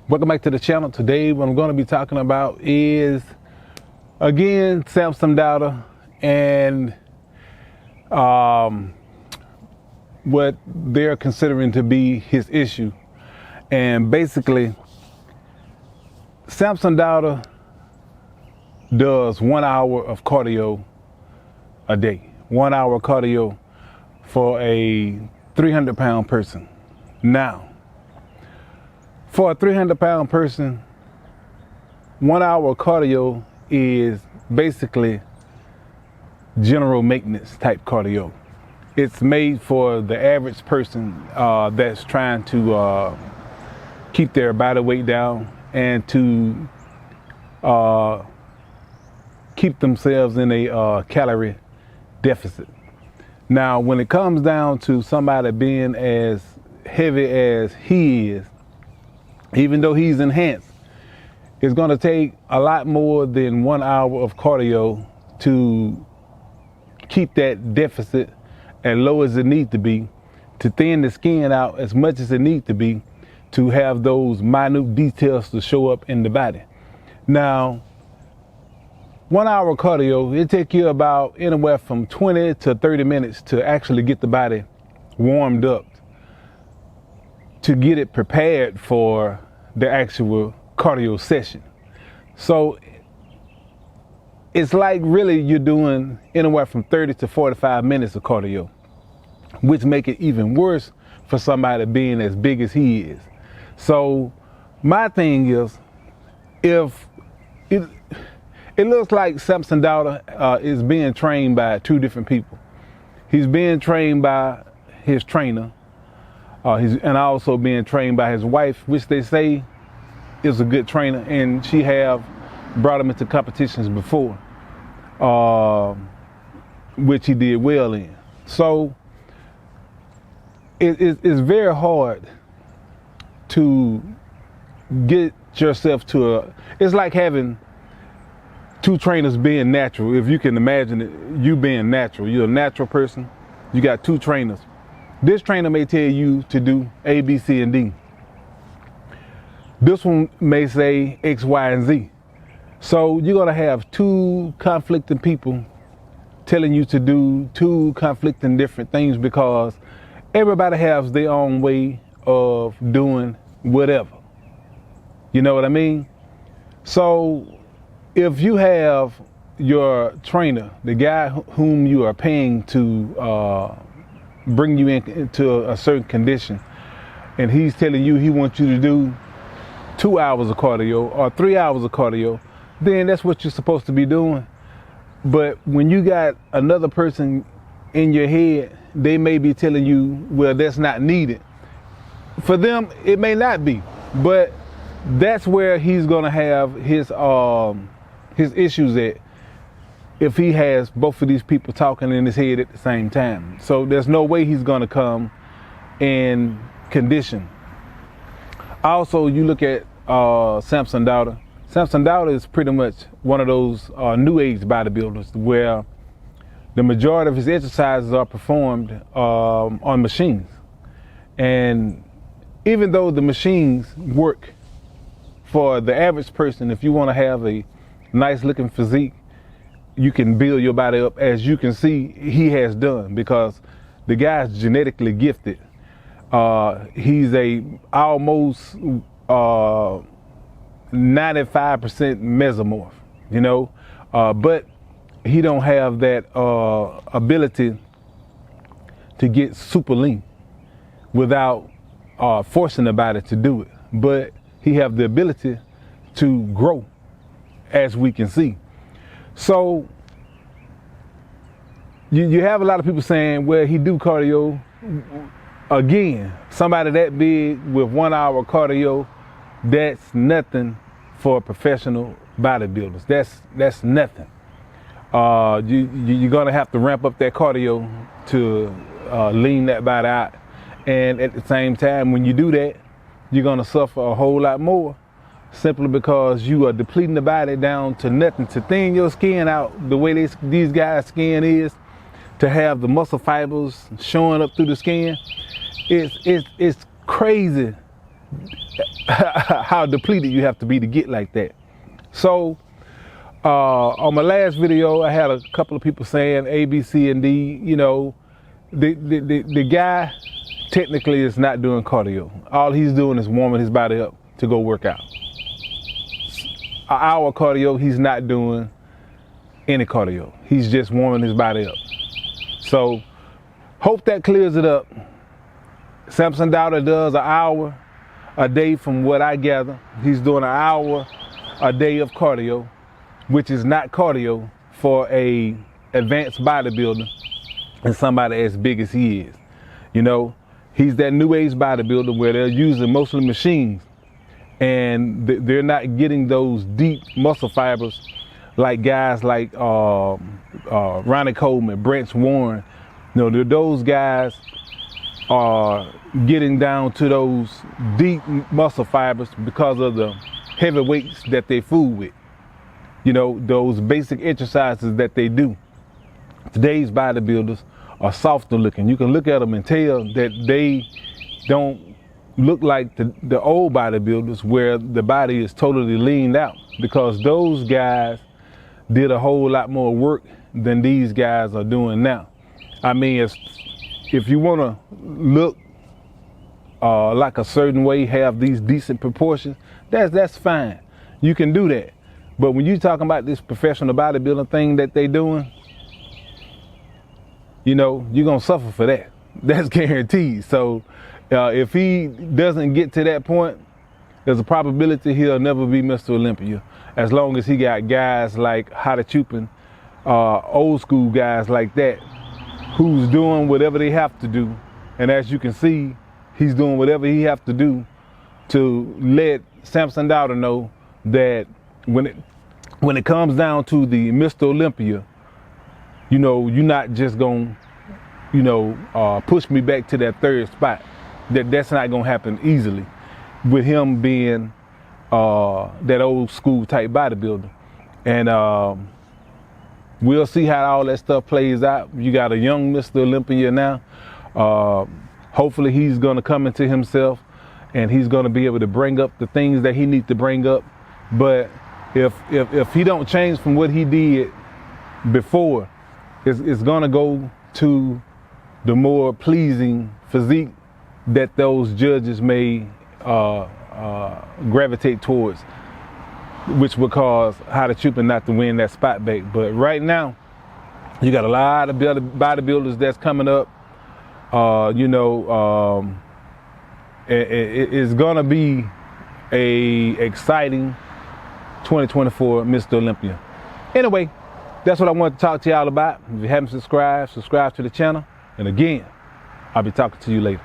Welcome back to the channel. Today what I'm going to be talking about is, again, Samson Daudas and what they're considering to be his issue. And basically, Samson Daudas does 1 hour of cardio a day. 1 hour cardio for a 300-pound person. Now, for a 300-pound person, 1 hour cardio is basically general maintenance type cardio. It's made for the average person that's trying to keep their body weight down and to keep themselves in a calorie deficit. Now, when it comes down to somebody being as heavy as he is, even though he's enhanced, it's going to take a lot more than 1 hour of cardio to keep that deficit as low as it needs to be, to thin the skin out as much as it needs to be, to have those minute details to show up in the body. Now, 1 hour cardio, it takes you about anywhere from 20 to 30 minutes to actually get the body warmed up, to get it prepared for the actual cardio session. So it's like really you're doing anywhere from 30 to 45 minutes of cardio, which make it even worse for somebody being as big as he is. So my thing is, if it looks like Samson Daudas is being trained by two different people. He's being trained by his trainer, and also being trained by his wife, which they say is a good trainer, and she have brought him into competitions before, which he did well in. So it's very hard to get yourself to it's like having two trainers being natural. If you can imagine it, you being natural, you're a natural person, you got two trainers. This trainer may tell you to do A, B, C, and D. This one may say X, Y, and Z. So you're gonna have two conflicting people telling you to do two conflicting different things, because everybody has their own way of doing whatever. You know what I mean? So if you have your trainer, the guy whom you are paying to bring you into a certain condition, and he's telling you he wants you to do 2 hours of cardio or 3 hours of cardio, then that's what you're supposed to be doing. But when you got another person in your head, they may be telling you, well, that's not needed. For them, it may not be, but that's where he's gonna have his issues at, if he has both of these people talking in his head at the same time. So there's no way he's gonna come in condition. Also, you look at Samson Daudas. Samson Daudas is pretty much one of those new age bodybuilders where the majority of his exercises are performed on machines. And even though the machines work for the average person, if you want to have a nice looking physique, you can build your body up, as you can see he has done, because the guy's genetically gifted. He's a almost 95% mesomorph, you know, but he don't have that ability to get super lean without forcing the body to do it. But he have the ability to grow, as we can see. So you have a lot of people saying, well, he do cardio. Again, somebody that big with 1 hour cardio, that's nothing for professional bodybuilders. That's nothing. You're gonna have to ramp up that cardio to lean that body out. And at the same time, when you do that, you're gonna suffer a whole lot more, simply because you are depleting the body down to nothing, to thin your skin out the way these guys' skin is, to have the muscle fibers showing up through the skin. It's crazy how depleted you have to be to get like that. So on my last video, I had a couple of people saying A, B, C, and D. You know, the guy technically is not doing cardio. All he's doing is warming his body up to go work out. An hour cardio, he's not doing any cardio. He's just warming his body up. So hope that clears it up. Samson Daudas does an hour a day from what I gather. He's doing an hour a day of cardio, which is not cardio for a advanced bodybuilder and somebody as big as he is. You know, he's that new age bodybuilder where they're using mostly machines and they're not getting those deep muscle fibers like guys like Ronnie Coleman, Brent Warren. You know, those guys are getting down to those deep muscle fibers because of the heavy weights that they fool with. You know, those basic exercises that they do. Today's bodybuilders are softer looking. You can look at them and tell that they don't look like the old bodybuilders where the body is totally leaned out, because those guys did a whole lot more work than these guys are doing now. I mean, if you want to look like a certain way, have these decent proportions, that's fine. You can do that. But when you're talking about this professional bodybuilding thing that they doing, you know, you're going to suffer for that. That's guaranteed. So if he doesn't get to that point, there's a probability he'll never be Mr. Olympia, as long as he got guys like Hada Chupin, old school guys like that, who's doing whatever they have to do. And as you can see, he's doing whatever he have to do to let Samson Daudas know that when it comes down to the Mr. Olympia, you know, you're not just gonna, you know, push me back to that third spot. That's not gonna happen easily with him being that old school type bodybuilder. And we'll see how all that stuff plays out. You got a young Mr. Olympia now. Hopefully he's gonna come into himself and he's gonna be able to bring up the things that he needs to bring up. But if he don't change from what he did before, it's gonna go to the more pleasing physique that those judges may gravitate towards, which would cause Hada Chupin not to win that spot back. But right now, you got a lot of bodybuilders that's coming up. You know, it's gonna be a exciting 2024 Mr. Olympia. Anyway, that's what I wanted to talk to y'all about. If you haven't subscribed, subscribe to the channel. And again, I'll be talking to you later.